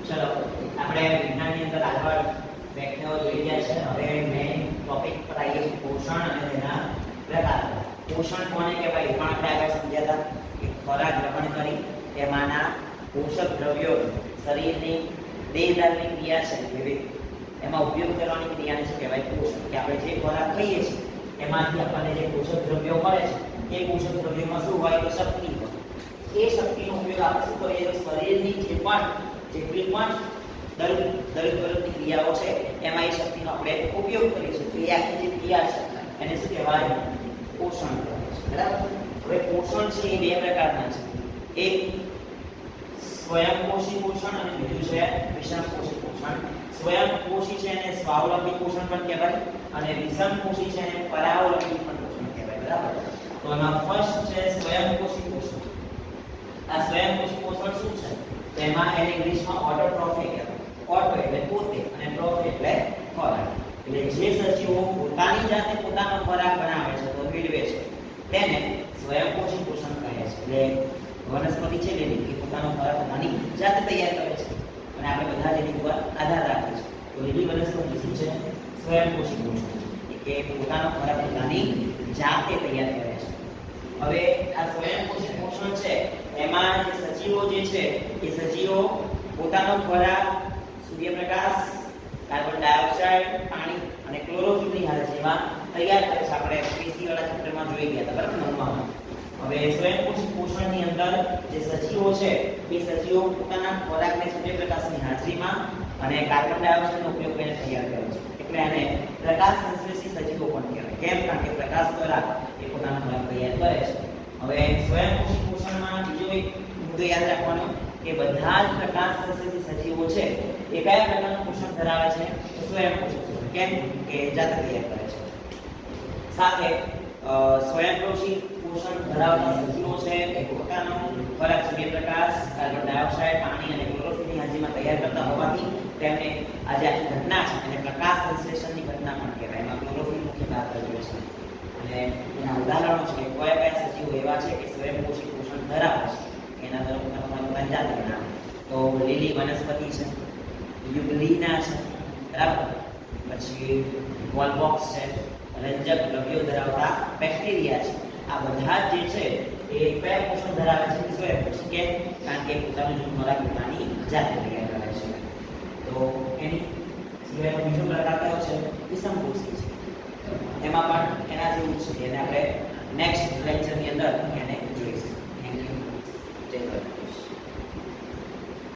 ચલો આપણે વિજ્ઞાનની અંદર આગળ વ્યાખ્યાઓ જોઈ ગયા છે. હવે મેઇન ટોપિક પર આવીએ છીએ, પોષણ અને તેના પ્રકાર. પોષણ કોને કહેવાય પણ આપણે આગળ સમજ્યા હતા કે ખોરાક ગ્રહણ કરી તેમાંના પોષક દ્રવ્યો શરીરની દેહધારની ક્રિયા છે વિવિધ એમાં ઉપયોગ કરવાની ક્રિયાને શું કહેવાય? પોષણ. કે આપણે જે ખોરાક ખાઈએ છીએ એમાંથી આપણને જે પોષક દ્રવ્યો મળે છે એ પોષક દ્રવ્યોમાં શું હોય? તો શક્તિ હોય. એ શક્તિનો ઉપયોગ આપણે શું કરીએ? તો શરીરની જેટલી પણ દરેક ક્રિયાઓ છે એમાં એ શક્તિનો આપણે ઉપયોગ કરીએ છીએ. તો એ આખી જે ક્રિયા છે એને શું કહેવાય? પોષણ કહેવાય છે. બરાબર. હવે પોષણ છે એ બે પ્રકારના છે. એક સ્વયંપોષી પોષણ અને બીજું છે વિષમપોષી પોષણ. સ્વયંપોષી છે એને સ્વાવલંબી પોષણ પણ કહેવાય અને વિષમપોષી છે એને પરાવલંબી પણ પોષણ કહેવાય. બરાબર. તો એમાં ફર્સ્ટ છે સ્વયંપોષી પોષણ. આ સ્વયંપોષી પોષણ શું છે? તેમાં એને ઇંગ્લિશમાં ઓટોટ્રોફી કહેવાય. ઓટો એટલે પોતે અને ટ્રોફી એટલે ખોરાક. એટલે જે સજીવો પોતાની જાતે પોતાનો ખોરાક બનાવે છે તો મેળવે છે તેને સ્વયંપોષી પોષણ કહે છે. એટલે વનસ્પતિ છે લીલી એ પોતાનો ખોરાક પોતાની જાતે તૈયાર કરે છે અને આપણે બધા જેની ઉપર આધાર રાખીએ છીએ. તો લીલી વનસ્પતિ શું છે? સ્વયંપોષી પોષણ કે પોતાનો ખોરાક પોતાની જાતે તૈયાર કરે છે. હવે આ સ્વયંપોષી પોષણ છે એમાં જે સજીવો જે છે એ સજીવો પોતાનો ખોરાક સૂર્યપ્રકાશ, કાર્બન ડાયોક્સાઇડ, પાણી અને ક્લોરોફિલની હાજરીમાં તૈયાર કરે છે. આપણે પેશી વાળા ચિત્રમાં જોઈ ગયા હતા બરાબર નવમાં. હવે સ્વયંપોષી પોષણની અંદર જે સજીવો છે એ સજીવો પોતાના ખોરાકને સૂર્યપ્રકાશની હાજરીમાં અને કાર્બન ડાયોક્સાઇડનો ઉપયોગ કરીને તૈયાર કરે છે. એટલે આને પ્રકાશ સંશ્લેષી સજીવો પણ કહેવાય. કેમ? કારણ કે પ્રકાશ દ્વારા એ પોતાનો ખોરાક તૈયાર કરે છે. હવે સ્વયંપોષી પોષણમાં બીજો એક મુદ્દો યાદ રાખવાનો કે બધા જ પ્રકાશ સંશ્લેષી સજીવો છે એ કયા પ્રકારનું પોષણ ધરાવે છે? તો સ્વયંપોષી પોષણ. કેમ? કે જાતે તૈયાર કરે છે. સાથે સ્વયંપોષી પોષણ ધરાવતા સજીવો છે એ પોતાનો ખોરાક સૂર્યપ્રકાશ, કાર્બન ડાયોક્સાઇડ, પાણી અને ક્લોરોફિલની હાજરીમાં તૈયાર કરતા હોવાથી તેમને આ જે આખી ઘટના છે એને પ્રકાશ સંશ્લેષણની ઘટના પણ કહેવાય. એમાં ક્લોરોફિલ મુખ્ય ભાગ ભજવે છે. અને એના ઉદાહરણો છે કે કયા સજીવો એવા છે કે સ્વયંપોષી પોષણ ધરાવે છે એના તરફ તમારું જાતે બનાવે. તો લીલી વનસ્પતિ છે, યુગ્લિના છે બરાબર, પછી વોલબોક્સ છે, રંજક દ્રવ્યો ધરાવતા બેક્ટેરિયા છે. આ બધા જે છે એ કયા પોષણ ધરાવે છે? સ્વયંપોષી. કેમ? કારણ કે પોતાનું જૂથ ખોરાક પોતાની જાતે તૈયાર કરે છે. તો એની સિવાય બીજો પ્રકાર કયો છે? વિષમપોષી છે. એમાં પણ એના જેવું છે. એને આપણે નેક્સ્ટ લેક્ચરની અંદર એને જોઈશું. Thank you. જય ભારત.